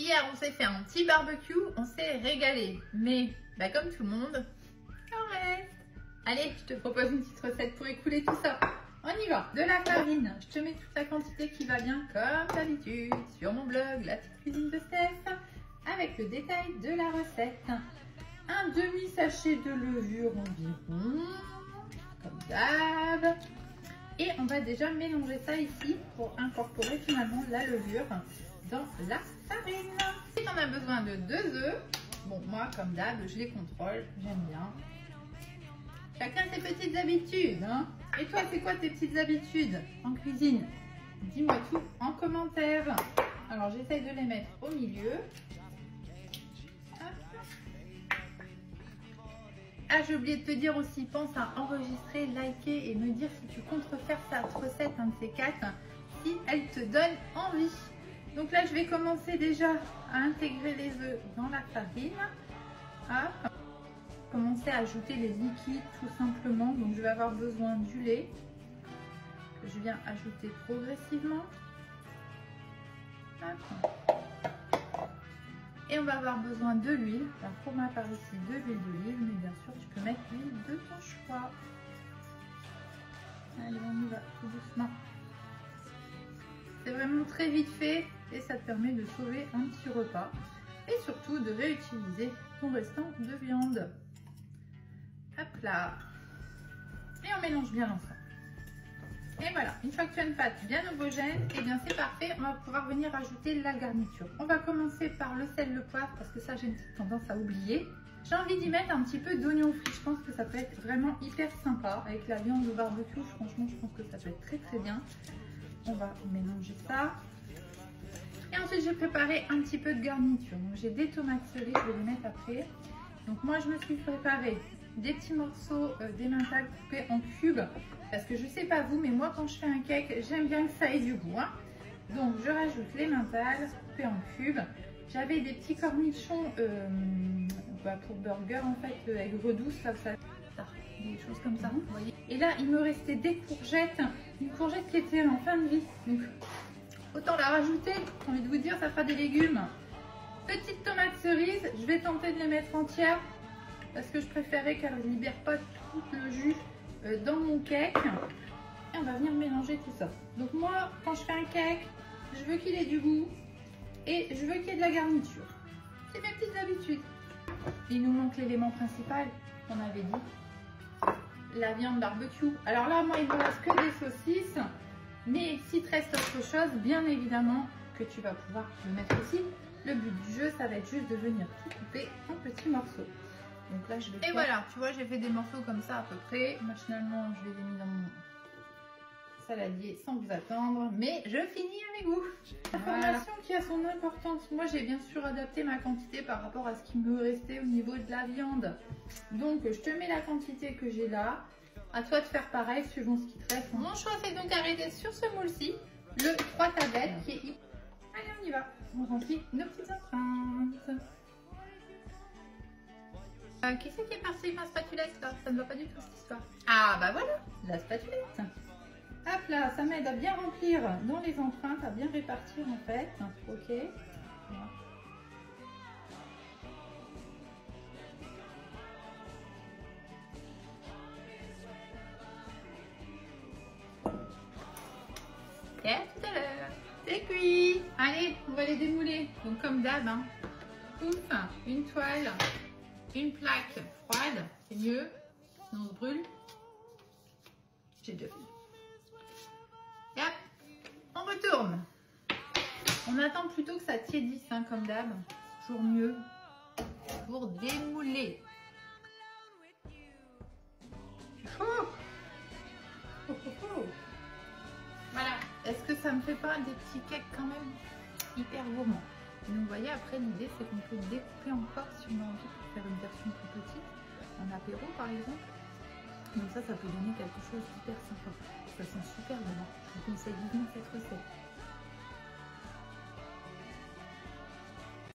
Hier, on s'est fait un petit barbecue, on s'est régalé. Mais, comme tout le monde, on reste. Allez, je te propose une petite recette pour écouler tout ça. On y va. De la farine. Je te mets toute la quantité qui va bien, comme d'habitude, sur mon blog, la petite cuisine de Steph, avec le détail de la recette. Un demi-sachet de levure environ, comme d'hab. Et on va déjà mélanger ça ici pour incorporer finalement la levure dans la farine. Si tu en as besoin de 2 œufs, bon moi comme d'hab je les contrôle, j'aime bien. Chacun ses petites habitudes, hein. Et toi c'est quoi tes petites habitudes en cuisine? Dis-moi tout en commentaire. Alors j'essaye de les mettre au milieu. Ah, j'ai oublié de te dire aussi, pense à enregistrer, liker et me dire si tu comptes refaire cette recette, un de ces 4, si elle te donne envie. Donc là, je vais commencer déjà à intégrer les œufs dans la farine. Hop. Commencer à ajouter les liquides tout simplement. Donc je vais avoir besoin du lait que je viens ajouter progressivement. Hop. Et on va avoir besoin de l'huile. Alors pour ma part ici, de l'huile d'olive, mais bien sûr tu peux mettre l'huile de ton choix. Allez, on y va tout doucement. C'est vraiment très vite fait et ça te permet de sauver un petit repas. Et surtout de réutiliser ton restant de viande. Hop là. Et on mélange bien l'ensemble. Et voilà, une fois que tu as une pâte bien homogène, et bien c'est parfait, on va pouvoir venir ajouter la garniture. On va commencer par le sel, le poivre, parce que ça j'ai une petite tendance à oublier. J'ai envie d'y mettre un petit peu d'oignon frit, je pense que ça peut être vraiment hyper sympa. Avec la viande au barbecue, franchement je pense que ça peut être très très bien. On va mélanger ça. Et ensuite j'ai préparé un petit peu de garniture. Donc j'ai des tomates cerises, je vais les mettre après. Donc moi je me suis préparé des petits morceaux d'emmental coupés en cubes. Parce que je sais pas vous, mais moi quand je fais un cake, j'aime bien que ça ait du goût. Hein. Donc je rajoute l'emmental coupé en cubes. J'avais des petits cornichons pour burger en fait, aigre douce, là, ça, des choses comme ça. Vous voyez. Et là il me restait des courgettes, une courgette qui était en fin de vie. Donc autant la rajouter, j'ai envie de vous dire, ça fera des légumes. Petites tomates cerises, je vais tenter de les mettre entières parce que je préférais qu'elles ne libèrent pas tout le jus dans mon cake. Et on va venir mélanger tout ça. Donc moi, quand je fais un cake, je veux qu'il ait du goût et je veux qu'il y ait de la garniture. C'est mes petites habitudes. Il nous manque l'élément principal qu'on avait dit, la viande barbecue. Alors là, moi, il ne me reste que des saucisses. Mais s'il te reste autre chose, bien évidemment que tu vas pouvoir le mettre aussi. Le but du jeu, ça va être juste de venir tout couper en petits morceaux. Donc là, je vais faire... voilà, tu vois, j'ai fait des morceaux comme ça à peu près. Machinalement, je les ai mis dans mon saladier sans vous attendre. Mais je finis avec vous. Information qui a son importance. Moi, j'ai bien sûr adapté ma quantité par rapport à ce qui me restait au niveau de la viande. Donc, je te mets la quantité que j'ai là. À toi de faire pareil suivant ce qui te reste. Mon choix s'est donc arrêté sur ce moule-ci. Le 3 tablettes qui est... Allez, on y va. On remplit nos petites empreintes. Qui c'est qui est parti avec ma spatulette là? Ça ne va pas du tout cette histoire. Ah bah voilà, la spatulette. Hop là, ça m'aide à bien remplir dans les empreintes, à bien répartir en fait. Ok. Voilà. Et à tout à l'heure. C'est cuit. Allez, on va les démouler. Donc comme d'hab, hein. Ouf, une toile. Une plaque froide, c'est mieux, sinon on se brûle. J'ai déjà fait. Et hop, on retourne. On attend plutôt que ça tiédisse, hein, comme d'hab. Toujours mieux pour démouler. Oh. Oh, oh, oh. Voilà. Est-ce que ça me fait pas des petits cakes quand même hyper gourmands? Donc vous voyez, après l'idée c'est qu'on peut découper encore si on a envie pour faire une version plus petite, en apéro par exemple. Donc ça peut donner quelque chose d'hyper sympa. Ça sent super bon. Je vous conseille vivement cette recette.